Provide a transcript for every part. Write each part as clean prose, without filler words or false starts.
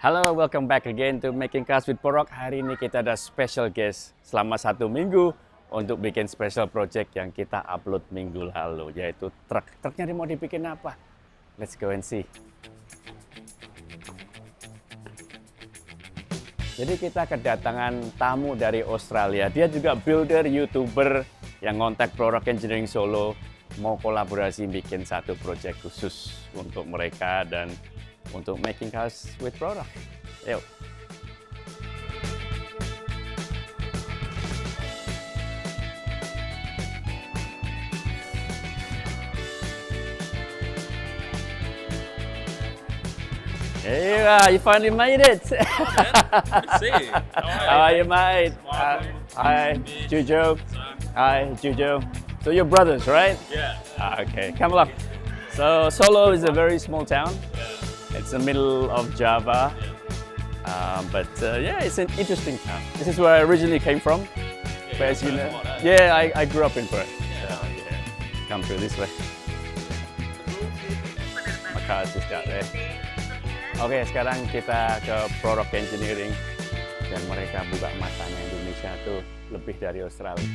Halo, welcome back again to Making Cars with ProRock. Hari ini kita ada special guest selama 1 minggu untuk bikin special project yang kita upload minggu lalu, yaitu truk. Truknya mau dibikin apa? Let's go and see. Jadi kita kedatangan tamu dari Australia. Dia juga builder, YouTuber yang ngontak ProRock Engineering Solo, mau kolaborasi bikin satu project khusus untuk mereka dan untuk Making Cars with ProRock. Yuk. Hey, you finally made it. Yeah, see. How are you, mate? Hi, Jujo. Hi, Jujo. So you're brothers, right? Yeah. Okay, come along. So Solo is a very small town. It's the middle of Java, but yeah, it's an interesting town. This is where I originally came from. But as you know, yeah, I grew up in Perth. So, yeah. Come through this way. My car is just out there. Oke, sekarang kita ke ProRock Engineering dan mereka buka matanya Indonesia tuh lebih dari Australia.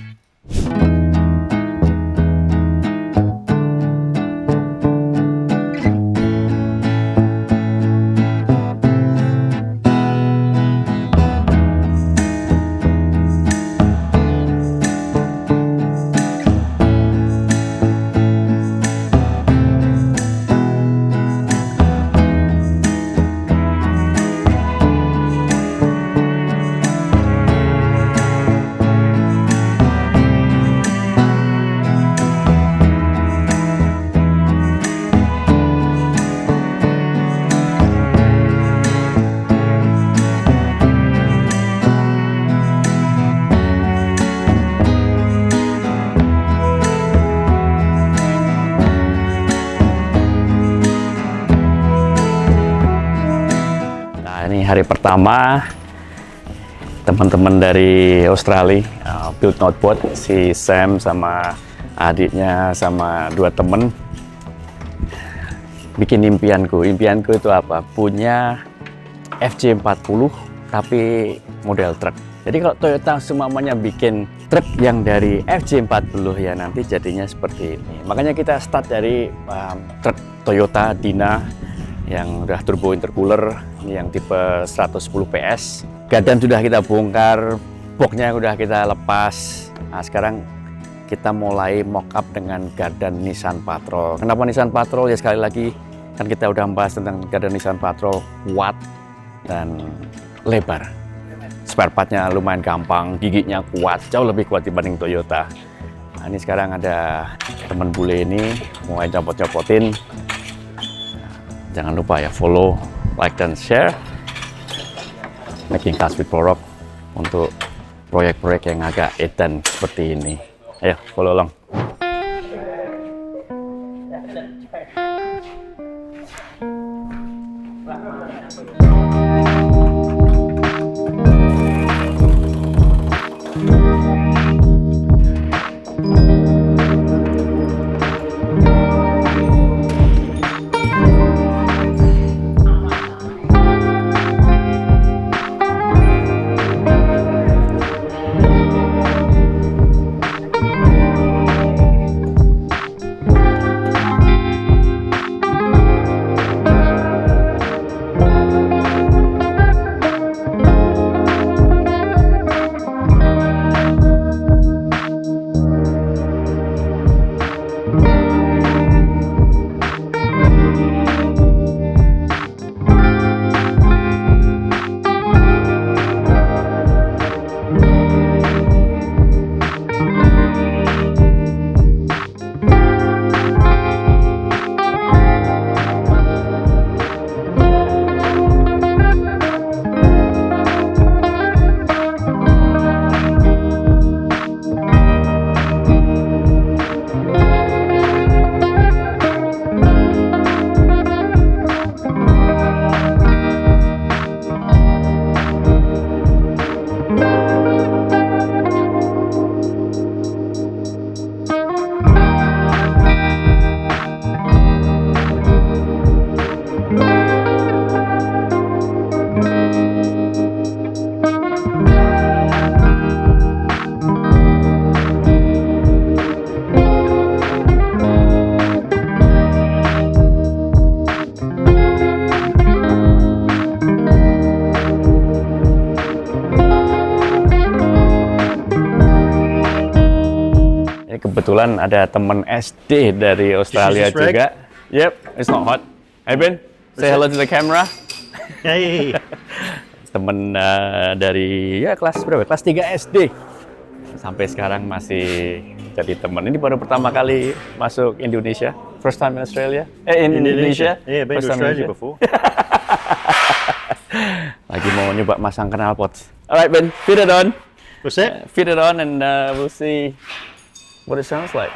Ini hari pertama teman-teman dari Australia build noteboard, si Sam sama adiknya sama 2 temen bikin impianku itu apa? Punya FJ40 tapi model truk. Jadi kalau Toyota semuanya bikin truk yang dari FJ40 ya nanti jadinya seperti ini. Makanya kita start dari truk Toyota Dyna yang udah turbo intercooler, yang tipe 110 PS. Gardan sudah kita bongkar, boxnya udah kita lepas. Nah, sekarang kita mulai mock up dengan gardan Nissan Patrol. Kenapa Nissan Patrol? Ya sekali lagi kan kita udah bahas tentang gardan Nissan Patrol, kuat dan lebar. Spare partnya lumayan gampang, giginya kuat, jauh lebih kuat dibanding Toyota. Nah, ini sekarang ada teman bule ini mulai copot-copotin. Jangan lupa ya follow, like, dan share Making Cars with ProRock untuk proyek-proyek yang agak edan seperti ini. Ayo follow along. kebetulan ada teman SD dari Australia This is Reg? juga. Yep, it's not hot. Hey Ben, say hello to the camera. Hey. Temen dari ya kelas berapa? Kelas 3 SD. Sampai sekarang masih jadi teman. Ini baru pertama kali masuk Indonesia. First time in Australia. In Indonesia. Yeah, been to First time Australia Indonesia. before. Lagi mau nyoba masang knalpot. Alright Ben, fit it on. What's that? Fit it on and we'll see what it sounds like.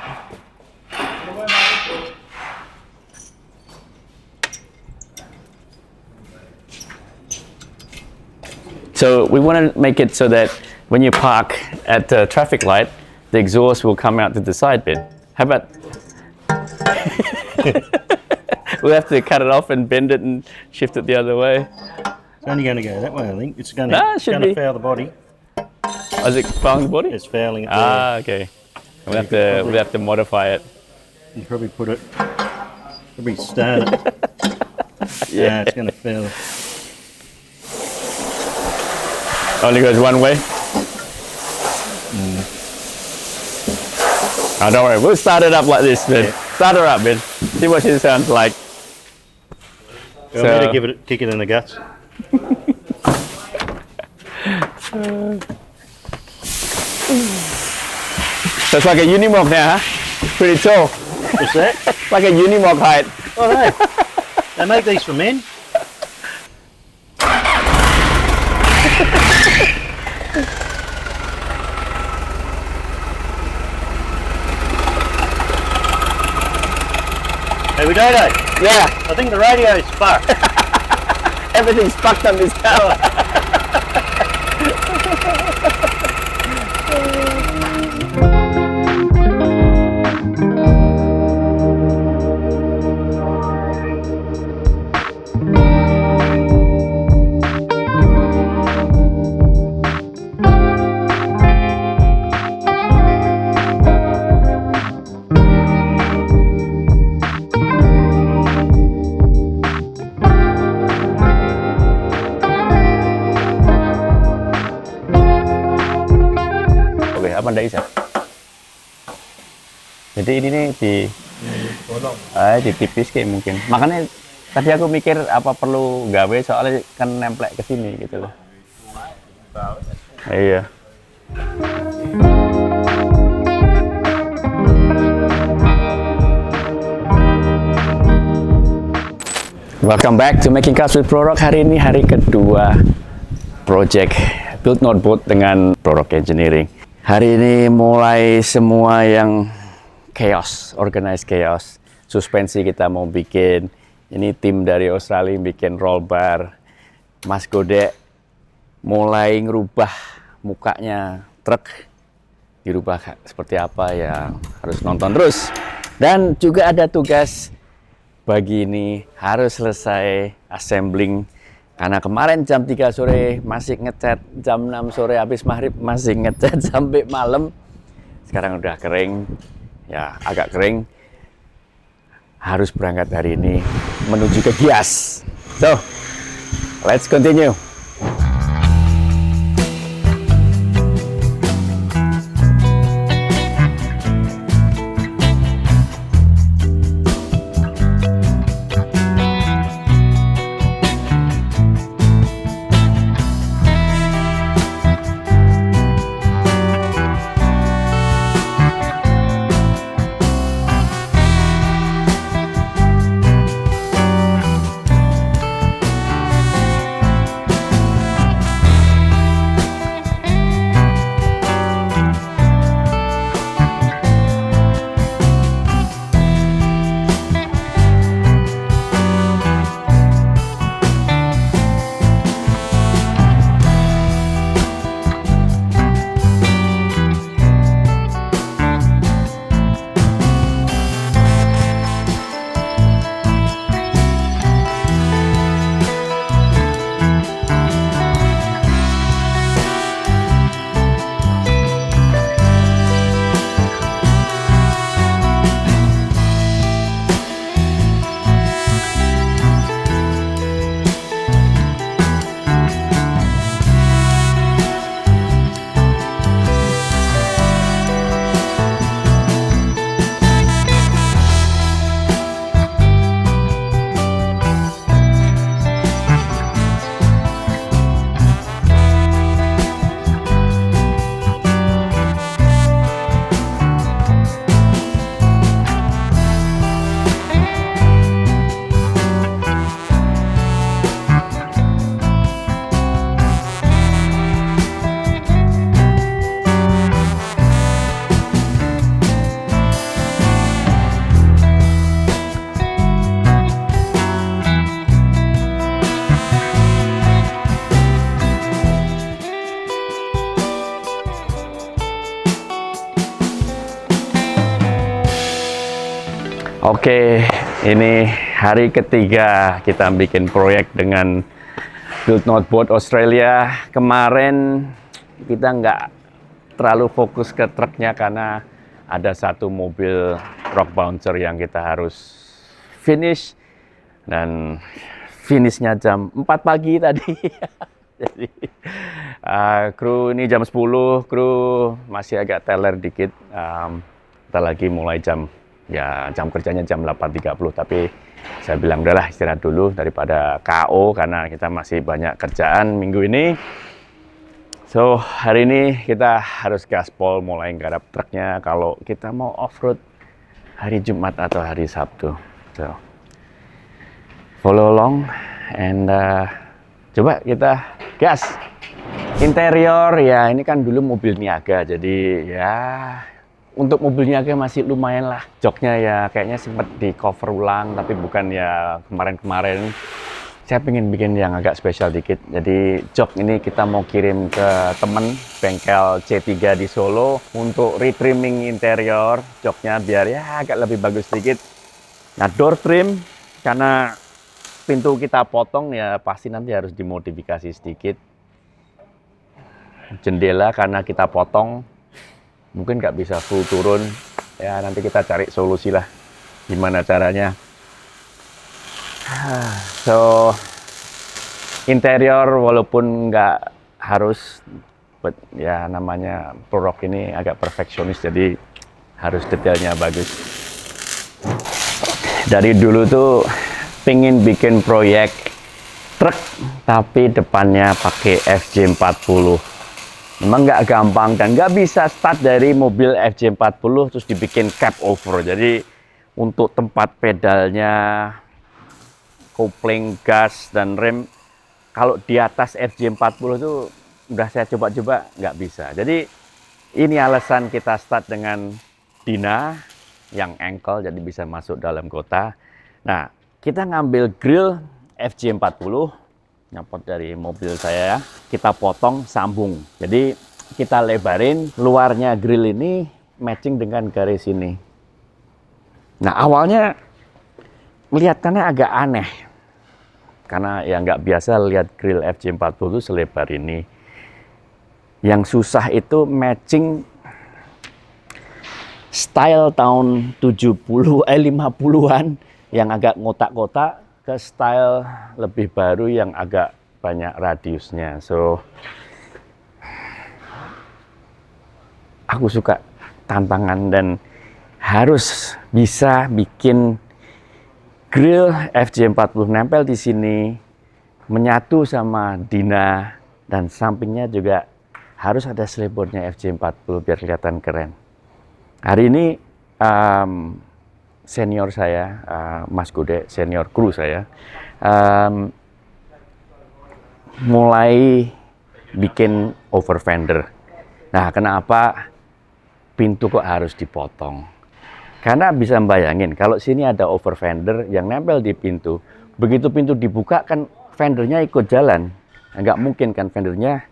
So we want to make it so that when you park at the traffic light, the exhaust will come out to the side bin. How about? We'll have to cut it off and bend it and shift it the other way. It's only going to go that way, I think. It's going No, it should to be. foul the body. Oh, is it fouling the body? It's fouling it. Ah, okay. We'll have to modify it. You probably probably start it. Yeah, it's going to foul. Only goes one way. Oh, don't worry. We'll start it up like this, Ben. Yeah. Start her up, Ben. See what it sounds like. I'm going to kick it in the guts. So it's like a unimog now, huh? Pretty tall. What's that? Like a unimog height. Oh, no. They make these for men. Hey, we don't know. Yeah, I think the radio's fucked. everything's fucked on this car. Oke, apa ndak bisa? Jadi ini nih ditipis kayak mungkin. Makanya tadi aku mikir apa perlu gawe soalnya kan nemplek ke sini gitu loh. Iya. Welcome back to Making Cars with ProRock. Hari ini hari kedua project Build Not Boat dengan ProRock Engineering. Hari ini mulai semua yang chaos, organized chaos. Suspensi kita mau bikin. Ini tim dari Australia bikin roll bar. Mas Godek mulai ngerubah mukanya truk. Dirubah seperti apa ya harus nonton terus. Dan juga ada tugas pagi ini harus selesai assembling. Karena kemarin jam 3 sore masih ngecat, jam 6 sore habis maghrib masih ngecat sampai malam. Sekarang udah kering, ya agak kering. Harus berangkat hari ini menuju ke Gias. So, let's continue. Oke, ini hari ketiga kita bikin proyek dengan Build Not Board Australia. Kemarin kita nggak terlalu fokus ke truknya karena ada satu mobil rock bouncer yang kita harus finish, dan finishnya jam 4 pagi tadi. Jadi kru ini jam 10, kru masih agak teler dikit. Kita lagi mulai jam kerjanya jam 8.30, tapi saya bilang udahlah istirahat dulu daripada KO karena kita masih banyak kerjaan minggu ini. So hari ini kita harus gaspol mulai garap truknya kalau kita mau off-road hari Jumat atau hari Sabtu. So follow along and coba kita gas. Interior ya ini kan dulu mobil niaga, jadi ya untuk mobil niaga masih lumayan lah. Joknya ya kayaknya sempat di cover ulang, tapi bukan ya kemarin-kemarin. Saya pengen bikin yang agak spesial dikit. Jadi jok ini kita mau kirim ke temen bengkel C3 di Solo untuk retrimming interior joknya biar ya agak lebih bagus sedikit. Nah door trim karena pintu kita potong ya pasti nanti harus dimodifikasi sedikit. Jendela karena kita potong mungkin nggak bisa full turun, ya nanti kita cari solusi lah gimana caranya. So interior walaupun nggak harus, but ya namanya ProRock ini agak perfeksionis, jadi harus detailnya bagus. Dari dulu tuh pingin bikin proyek truk tapi depannya pakai FJ40. Memang nggak gampang dan nggak bisa start dari mobil FJ40 terus dibikin cap over. Jadi untuk tempat pedalnya, kopling, gas, dan rem, kalau di atas FJ40 itu udah saya coba-coba nggak bisa. Jadi ini alasan kita start dengan Dyna yang ankle jadi bisa masuk dalam kota. Nah kita ngambil grill FJ40, nyopot dari mobil saya ya, kita potong sambung, jadi kita lebarin luarnya grill ini matching dengan garis ini. Nah awalnya kelihatannya agak aneh karena ya nggak biasa lihat grill FJ40 itu selebar ini. Yang susah itu matching style tahun 50-an yang agak ngotak-kotak ke style lebih baru yang agak banyak radiusnya. So aku suka tantangan dan harus bisa bikin grill FJ40 nempel di sini, menyatu sama Dyna, dan sampingnya juga harus ada selebordnya FJ40 biar kelihatan keren. Hari ini senior saya, Mas Gode, senior kru saya, mulai bikin over fender. Nah, kenapa pintu kok harus dipotong? Karena bisa membayangin, kalau sini ada over fender yang nempel di pintu, begitu pintu dibuka kan fendernya ikut jalan. Nggak mungkin kan fendernya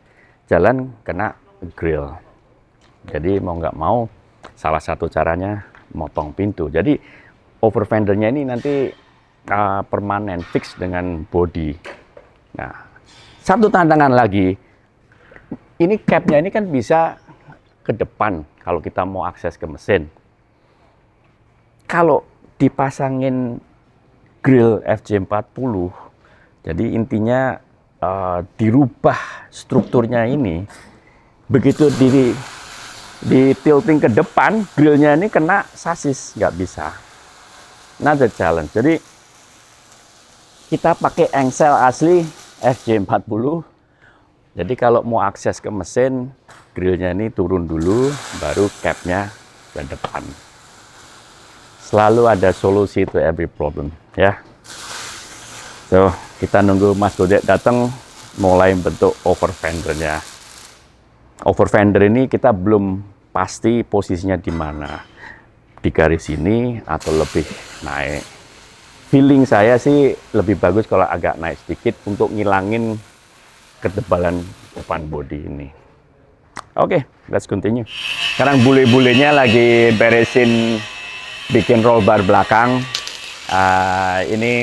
jalan kena grill. Jadi mau nggak mau, salah satu caranya motong pintu. Jadi over fendernya ini nanti permanen fix dengan body. Nah, satu tantangan lagi, ini capnya ini kan bisa ke depan kalau kita mau akses ke mesin. Kalau dipasangin grill FJ40, jadi intinya dirubah strukturnya ini, begitu di tilting ke depan, grillnya ini kena sasis, nggak bisa. Another challenge. Jadi kita pakai engsel asli FJ40. Jadi kalau mau akses ke mesin, grillnya ini turun dulu, baru capnya ke depan. Selalu ada solusi to every problem, ya. So kita nunggu Mas Gode datang, mulai bentuk over fendernya. Over fender ini kita belum pasti posisinya di mana, di garis ini atau lebih naik. Feeling saya sih lebih bagus kalau agak naik sedikit untuk ngilangin ketebalan depan bodi ini. Oke, let's continue. Sekarang bule-bulenya lagi beresin bikin roll bar belakang. Ini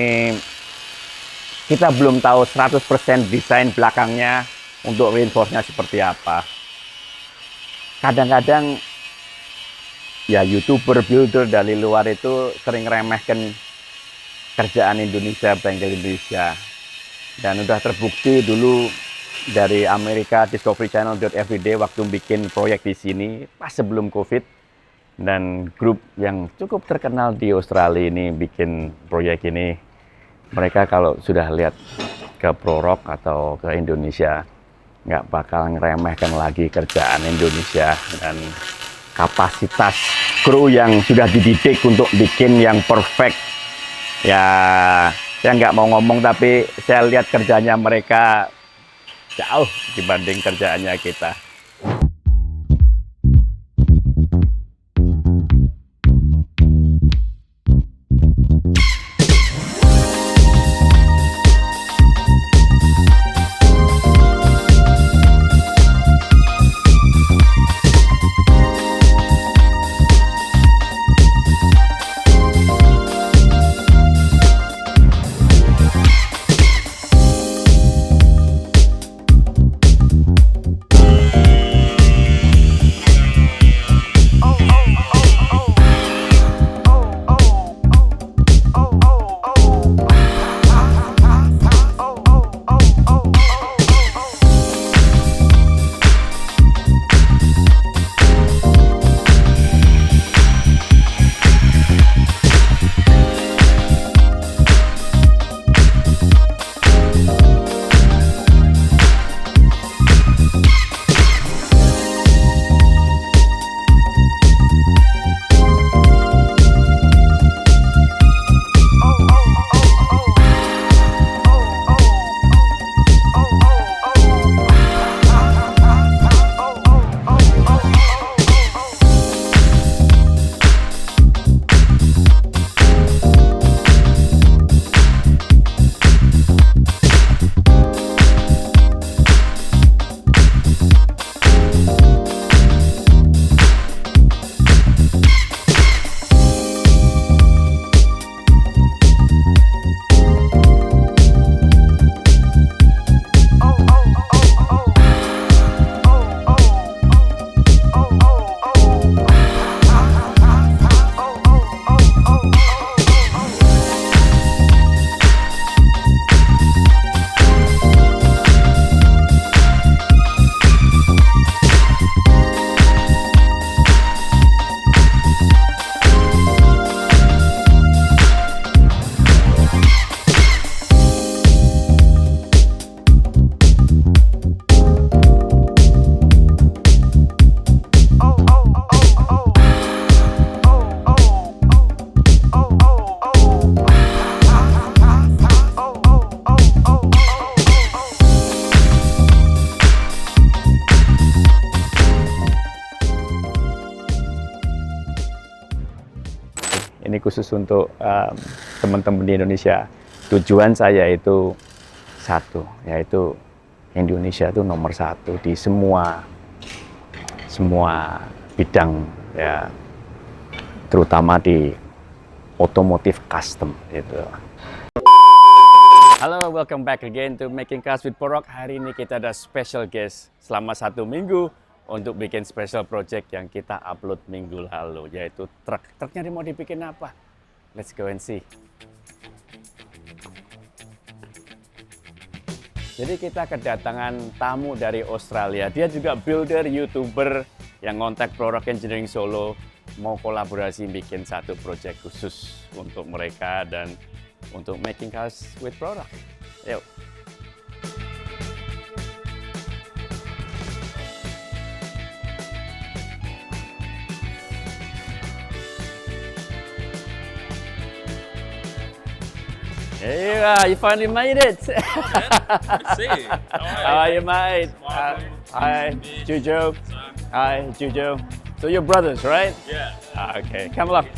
kita belum tahu 100% desain belakangnya untuk reinforce-nya seperti apa. Kadang-kadang ya YouTuber, builder dari luar itu sering remehkan kerjaan Indonesia, bengkel Indonesia. Dan udah terbukti dulu dari Amerika, Discovery Channel Everyday waktu bikin proyek di sini pas sebelum COVID. Dan grup yang cukup terkenal di Australia ini bikin proyek ini. Mereka kalau sudah lihat ke ProRock atau ke Indonesia, nggak bakal ngeremehkan lagi kerjaan Indonesia dan kapasitas kru yang sudah dididik untuk bikin yang perfect. Ya, saya nggak mau ngomong, tapi saya lihat kerjanya mereka jauh dibanding kerjaannya kita. Ini khusus untuk teman-teman di Indonesia. Tujuan saya itu satu, yaitu Indonesia itu nomor satu di semua bidang, ya, terutama di otomotif custom gitu. Halo, welcome back again to Making Cars with ProRock. Hari ini kita ada special guest selama 1 minggu untuk bikin special project yang kita upload minggu lalu, yaitu truk. Truknya mau dibikin apa? Let's go and see. Jadi kita kedatangan tamu dari Australia. Dia juga builder, YouTuber yang ngontak ProRock Engineering Solo, mau kolaborasi bikin satu project khusus untuk mereka dan untuk Making Cars with ProRock. Yuk. Hey, you finally made it. Good to see you. How are you, mate? Hi, Jujo. Hi, Jujo. So you're brothers, right? Yeah. Okay, come along.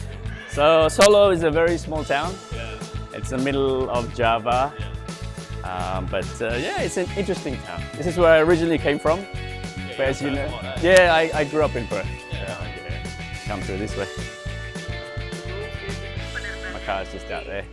So Solo is a very small town. Yeah. It's in the middle of Java. But yeah, it's an interesting town. This is where I originally came from. But as you know, I grew up in Perth. Yeah. Okay. Come through this way. cars just out there.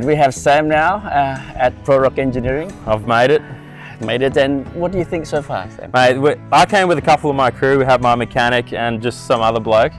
We have Sam now at ProRock Engineering. I've made it. And what do you think so far, Sam? Mate, I came with a couple of my crew. We have my mechanic and just some other bloke.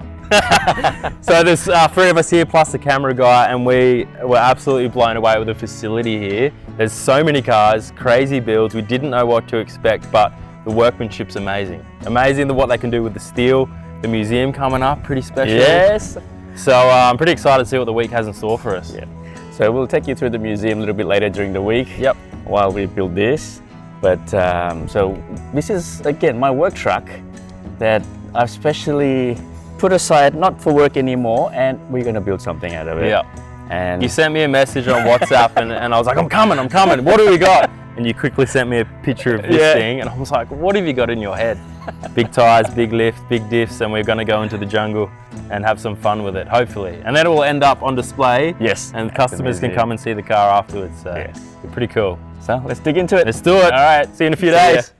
So there's 3 of us here plus the camera guy, and we were absolutely blown away with the facility here. There's so many cars, crazy builds. We didn't know what to expect, but the workmanship's amazing. Amazing what they can do with the steel. The museum coming up, pretty special. Yes. So I'm pretty excited to see what the week has in store for us. Yeah. So we'll take you through the museum a little bit later during the week. Yep. While we build this. But so this is again my work truck that I've specially put aside, not for work anymore, and we're going to build something out of it. Yeah. And you sent me a message on WhatsApp and I was like, I'm coming. What do we got? And you quickly sent me a picture of this thing, and I was like, what have you got in your head? Big tires, big lift, big diffs, and we're going to go into the jungle and have some fun with it, hopefully. And then it will end up on display. Yes. And customers can come and see the car afterwards. So yes. It's pretty cool. So let's dig into it. Let's do it. All right. See you in a few days.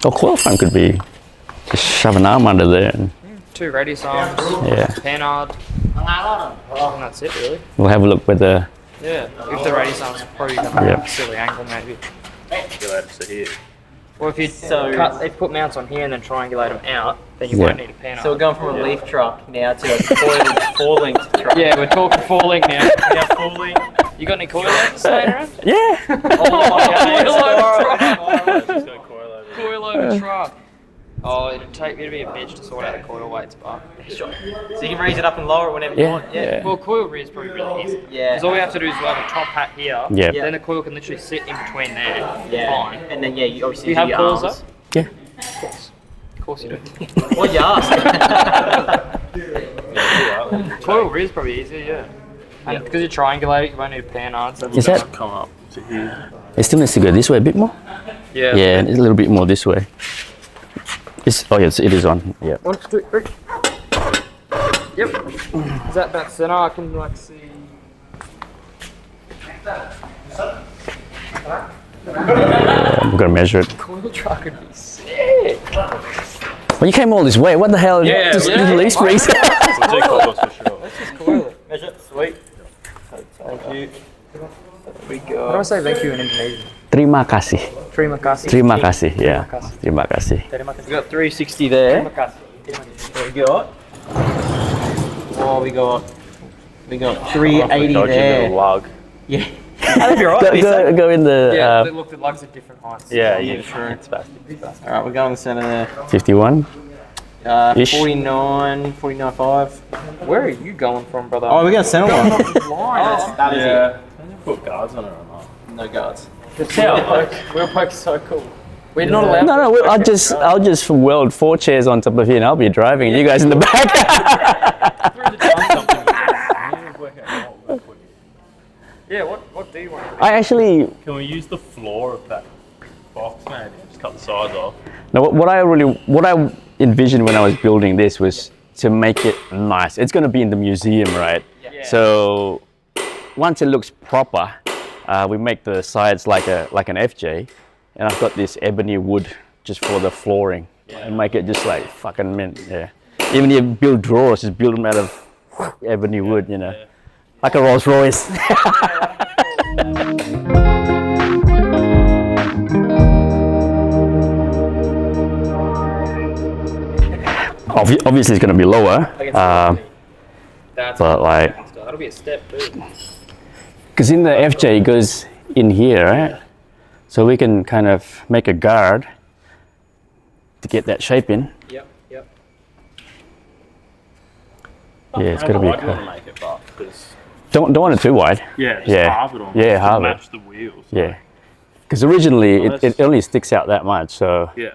Or coil frame could be just shove an arm under there. And, 2 radius arms, yeah. panhard, and that's it really. We'll have a look with the. Yeah, if the radius arms are probably going to be a silly angle maybe. Or if you if you put mounts on here and then triangulate them out, then you won't need a panhard. So we're going from a leaf truck now to a four link truck. Yeah, we're talking 4-link now. Yeah, 4-link. You got any coil links laying around? Yeah. Coil over truck. Oh, it'd be a bitch to sort out the coil weights, but Sure. So you can raise it up and lower it whenever you want. Yeah. well, coil rear is probably really easy. Yeah. Because all we have to do is we'll have a top hat here. Yeah. Then the coil can literally sit in between there. Yeah. Fine. And then you obviously Do you do have your coils arms. though? Yeah. Of course you do. What you ask? Coil rear is probably easier, yeah. And because you triangulate, you won't need panhards. Is that It still needs to go this way a bit more. Yeah. Yeah, and it's a little bit more this way. Oh yes, it is on. Yeah. 1, 2, 3. Yep. Is that back center? I can like see. We're gonna measure it. Coil truck would be sick. Well, you came all this way. What the hell? Yeah, Just yeah. release, please. Let's just coil it. Measure, sweet. Thank you. There we How do go. I say thank you in Indonesian? Terima kasih. Terima kasih. Terima kasih. Yeah. Terima kasih. We got 360 there. There we go. Oh, we got 380 there. lug. Yeah. That'd be right. Go in the Yeah, look, the lugs are different heights. Yeah, Sure. It's fast. All right, we're going the center there. 51. Ish. 49, 49.5. Where are you going from, brother? Oh, we're going center one. That is Yeah. Put guards on it or not? it. No guards. Wheel poke's so cool. We're not allowed. No, I'll just weld 4 chairs on top of here, and I'll be driving. You guys in the back. Yeah, what do you want? I actually Can we use the floor of that box maybe? Just cut the sides off. no. What I envisioned when I was building this was to make it nice. It's going to be in the museum, right? Yeah. So once it looks proper, we make the sides like an FJ, and I've got this ebony wood just for the flooring, and make it just like fucking mint. Yeah. Even if you build drawers, just build them out of ebony wood, you know, like a Rolls Royce. Obviously, it's going to be lower, That's but like. that'll be a step too. Because in the FJ it goes in here, right? So we can kind of make a guard to get that shape in. Yep. Yeah, it's got to be. I want to make it up because Don't want it too wide. just Yeah. halve it almost. Yeah, to halve it. match the wheels. Yeah. Because originally Well, it that's- only sticks out that much, so Yeah.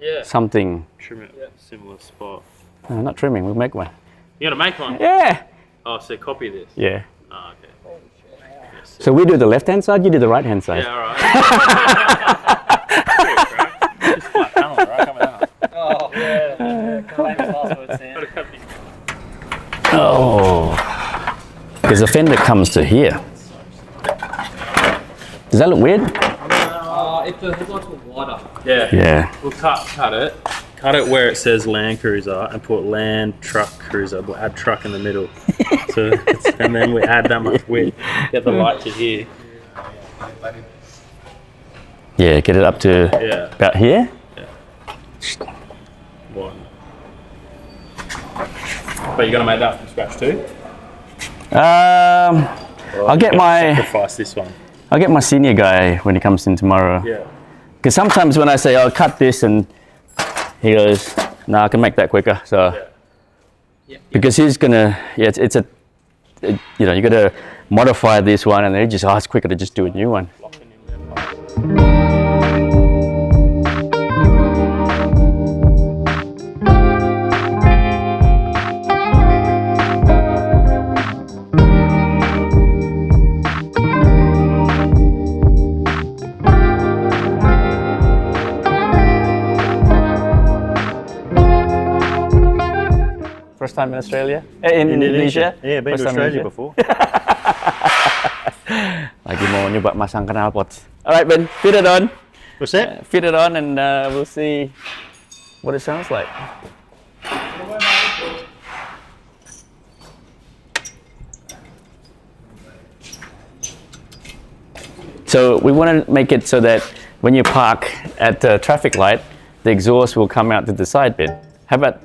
Yeah. something. Trim it similar spot. No, not trimming. We'll make one. You gotta make one. Yeah. Oh, so copy this. Yeah. Oh, okay. So we do the left-hand side. You do the right-hand side. Yeah, all right. Just flat panel, right? Coming out. Oh, yeah. Famous last word, Sam. Oh. Because the fender comes to here. Does that look weird? If the headlights were wider. Yeah. Yeah. We'll cut it. Cut it where it says Land Cruiser and put Land Truck Cruiser. We'll add truck in the middle. And then we add that much width. Get the light to here. Yeah. Get it up to Yeah. about here. One. But you're gonna make that from scratch too? I'll get my Sacrifice this one. I'll get my senior guy when he comes in tomorrow. Yeah. Because sometimes when I say I'll cut this, and he goes, "No, I can make that quicker." So because he's gonna, it's a, you know, you gotta modify this one, and then he just, it's quicker to just do a new one. First time in Australia? In Indonesia? Yeah, been First to time in Australia Indonesia? before. Lagi mau nyoba masang knalpot. Alright Ben, fit it on. What's that? Fit it on and we'll see what it sounds like. So we want to make it so that when you park at the traffic light, the exhaust will come out to the side bit. How about...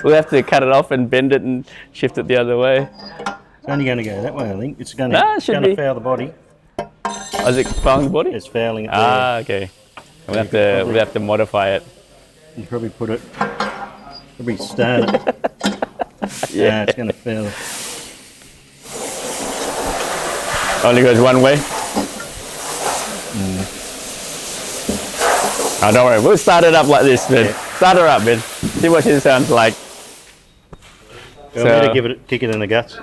We'll have to cut it off and bend it and shift it the other way. It's only going to go that way, I think. It's going No, it should to be. foul the body. Oh, is it fouling the body? It's fouling it there. Ah, okay. We'll have to modify it. You probably probably start it. Yeah, it's going to fail. Only goes one way. Oh, don't worry. We'll start it up like this, Ben. Yeah. Start her up, Ben. See what it sounds like. You want me to kick it in the guts?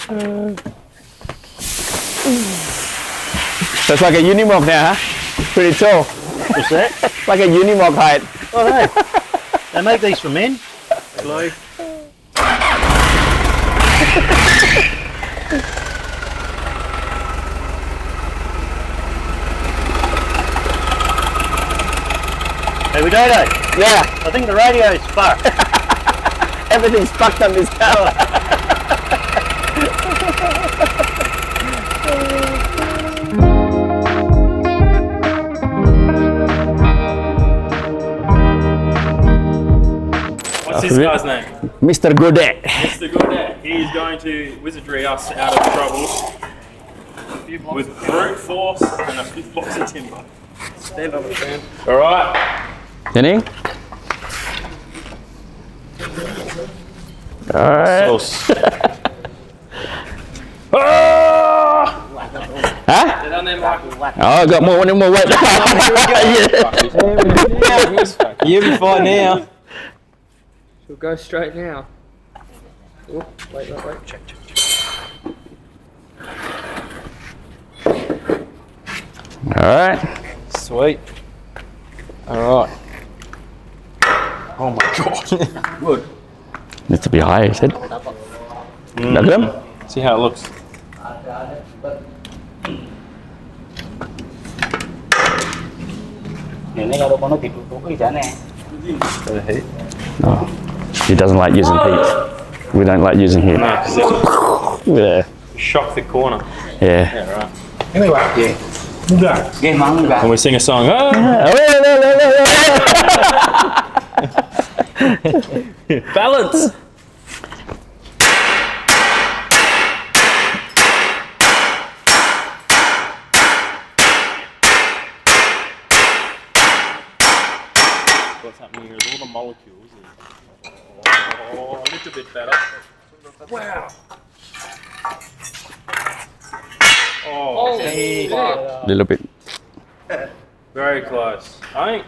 So it's like a unimog now, huh? Pretty tall. What's that? Like a unimog height. Oh, no. They make these for men. Hello. Hey, we don't know. Yeah, I think the radio's fucked. everything's fucked on this car. What's this guy's name? Mr. Godet. Mr. Godet. He's going to wizardry us out of trouble with brute force and a few blocks of timber. Stand on the stand. All right. Jenny? Alright. Huh? Get on there, Michael. Oh, I got more weight. Yeah. You'll be fine now. We'll go straight now. Oh, wait. Check. Alright. Sweet. Alright. Oh my god. Good. Needs to be higher, he said. Look at him. See how it looks. No, he doesn't like using heat. We don't like using heat. No, because Yeah. shock the corner. Yeah. Yeah, right. When we sing a song, oh, balance. What's happening here is all the molecules. Oh, a little bit better. Wow. Oh, A little bit. very close. I think.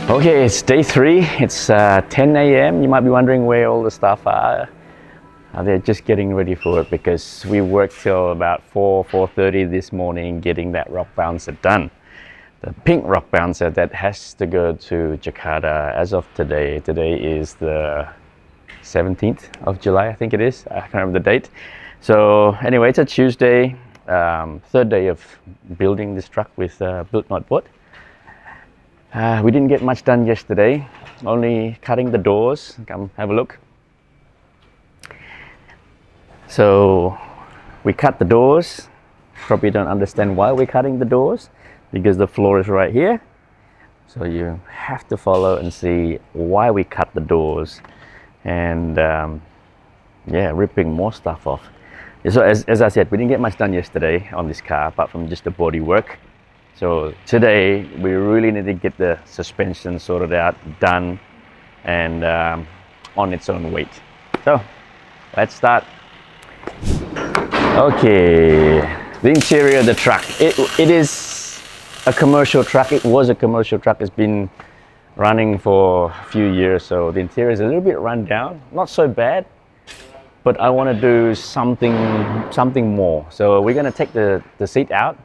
Okay, it's day 3. It's 10 a.m. You might be wondering where all the staff are. They're just getting ready for it because we worked till about 4:30 this morning getting that rock bouncer done. The pink rock bouncer that has to go to Jakarta as of today. Today is the 17th of July, I think it is. I can't remember the date. So anyway, it's a Tuesday, 3rd day of building this truck with Build Not Bought. We didn't get much done yesterday, only cutting the doors. Come have a look. So we cut the doors. Probably don't understand why we're cutting the doors, because the floor is right here. So you have to follow and see why we cut the doors, and yeah, ripping more stuff off. So as I said, we didn't get much done yesterday on this car apart from just the body work. So today we really need to get the suspension sorted out, done, and on its own weight. So let's start. Okay, the interior of the truck. It is a commercial truck. It was a commercial truck. It's been running for a few years, so the interior is a little bit run down. Not so bad, but I want to do something more. So we're going to take the seat out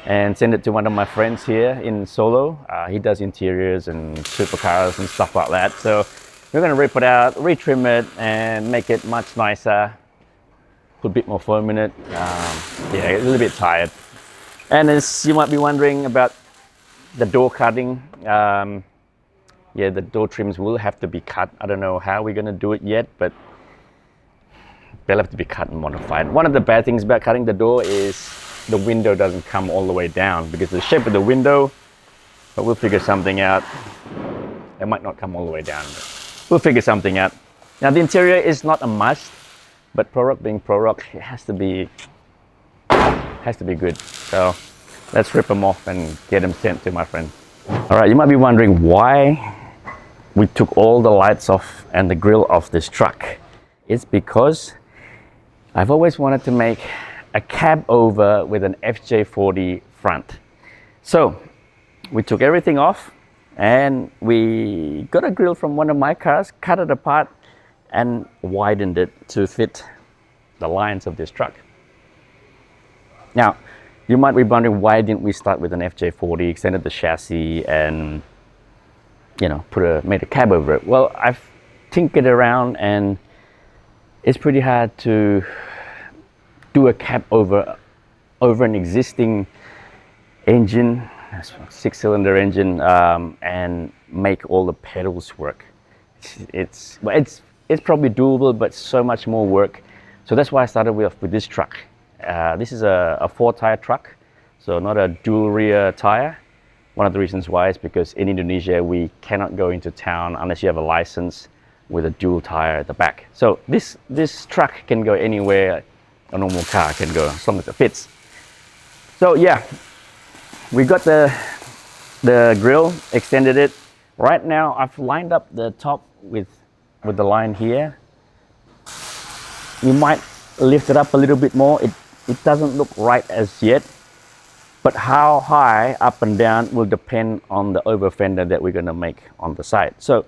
and send it to one of my friends here in Solo. He does interiors and supercars and stuff like that. So we're going to rip it out, retrim it, and make it much nicer. Put a bit more foam in it. Yeah, a little bit tired. And as you might be wondering about the door cutting, yeah, the door trims will have to be cut. I don't know how we're going to do it yet, but they'll have to be cut and modified. One of the bad things about cutting the door is the window doesn't come all the way down because the shape of the window, but we'll figure something out. It might not come all the way down, but we'll figure something out. Now the interior is not a must, but ProRock being ProRock, it has to be good. So let's rip them off and get them sent to my friend. All right, you might be wondering why we took all the lights off and the grill off this truck. It's because I've always wanted to make a cab over with an FJ40 front. So we took everything off and we got a grill from one of my cars, cut it apart and widened it to fit the lines of this truck. Now, you might be wondering why didn't we start with an FJ40, extended the chassis and, you know, made a cab over it. Well, I've tinkered around and it's pretty hard to do a cab over an existing engine, 6-cylinder engine, and make all the pedals work. It's probably doable, but so much more work. So that's why I started with this truck. This is a 4-tire truck, so not a dual rear tire. One of the reasons why is because in Indonesia we cannot go into town unless you have a license with a dual tire at the back. So this truck can go anywhere a normal car can go, as long as it fits. So yeah, we got the grill, extended it. Right now I've lined up the top with the line here. You might lift it up a little bit more. It doesn't look right as yet, but how high up and down will depend on the over fender that we're going to make on the side. So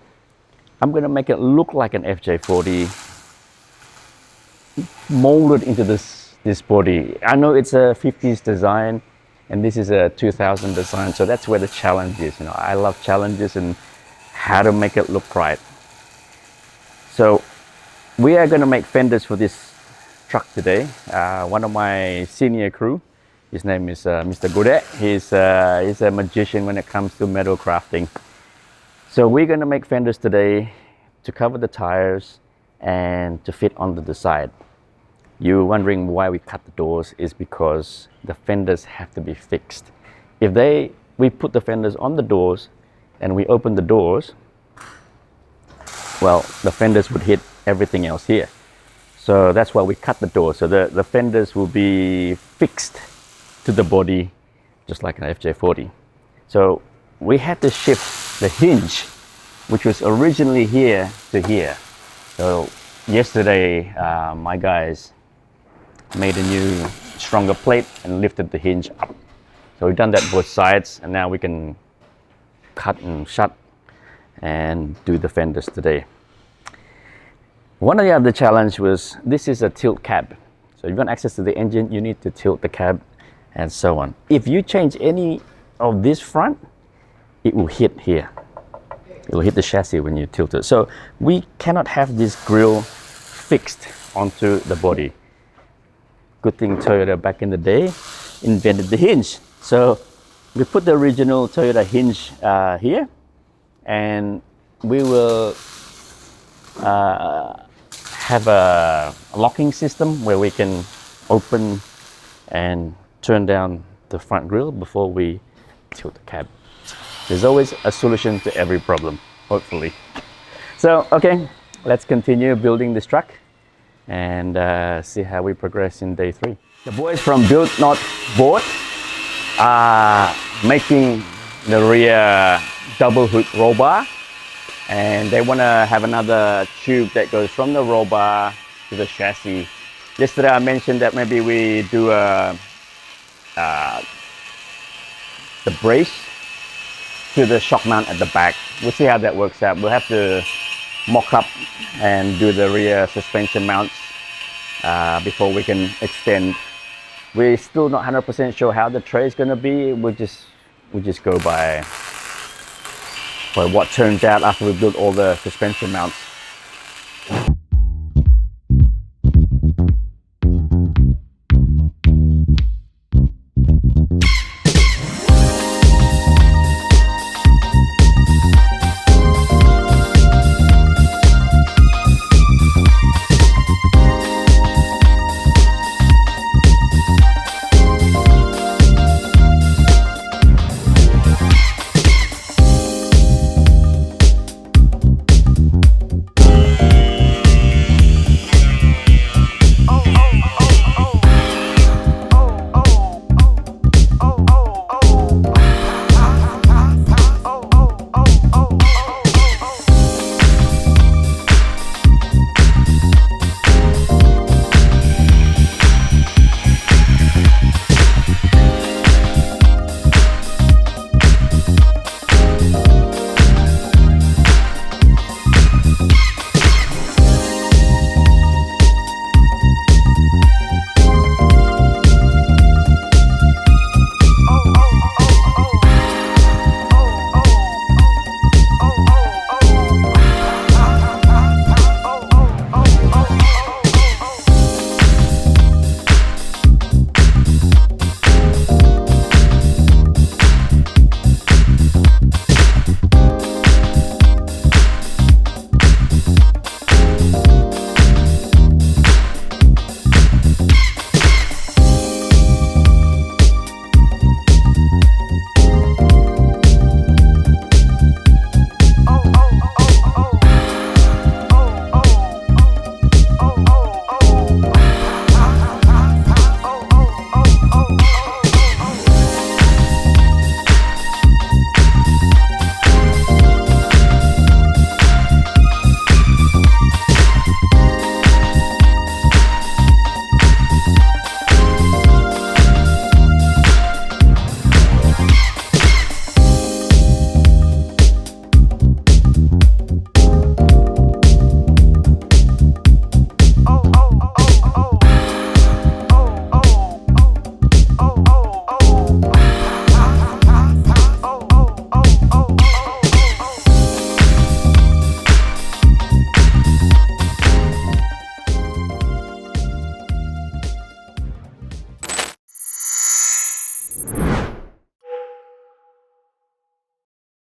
I'm going to make it look like an FJ40 molded into this body. I know it's a 50s design and this is a 2000 design, so that's where the challenge is. You know, I love challenges and how to make it look right. So we are going to make fenders for this truck today. One of my senior crew, his name is Mr. Godet. He's a magician when it comes to metal crafting. So we're going to make fenders today to cover the tires and to fit onto the side. You're wondering why we cut the doors is because the fenders have to be fixed. If we put the fenders on the doors and we open the doors, well, the fenders would hit everything else here. So that's why we cut the doors. So the fenders will be fixed to the body just like an FJ40. So we had to shift the hinge, which was originally here to here. So yesterday, my guys made a new stronger plate and lifted the hinge up. So we've done that both sides, and now we can cut and shut and do the fenders today. One of the other challenge was this is a tilt cab. So if you want access to the engine, you need to tilt the cab and so on. If you change any of this front, it will hit here. It will hit the chassis when you tilt it. So we cannot have this grille fixed onto the body. Good thing Toyota back in the day invented the hinge. So we put the original Toyota hinge here, and we will have a locking system where we can open and turn down the front grille before we tilt the cab. There's always a solution to every problem, hopefully. So, okay, let's continue building this truck and see how we progress in day 3. The boys from Build Not Board are making the rear double hood roll bar, and they want to have another tube that goes from the roll bar to the chassis. Yesterday I mentioned that maybe we do the brace to the shock mount at the back. We'll see how that works out. We'll have to mock up and do the rear suspension mounts before we can extend. We're still not 100% sure how the tray is going to be. We'll just go by what turns out after we build all the suspension mounts.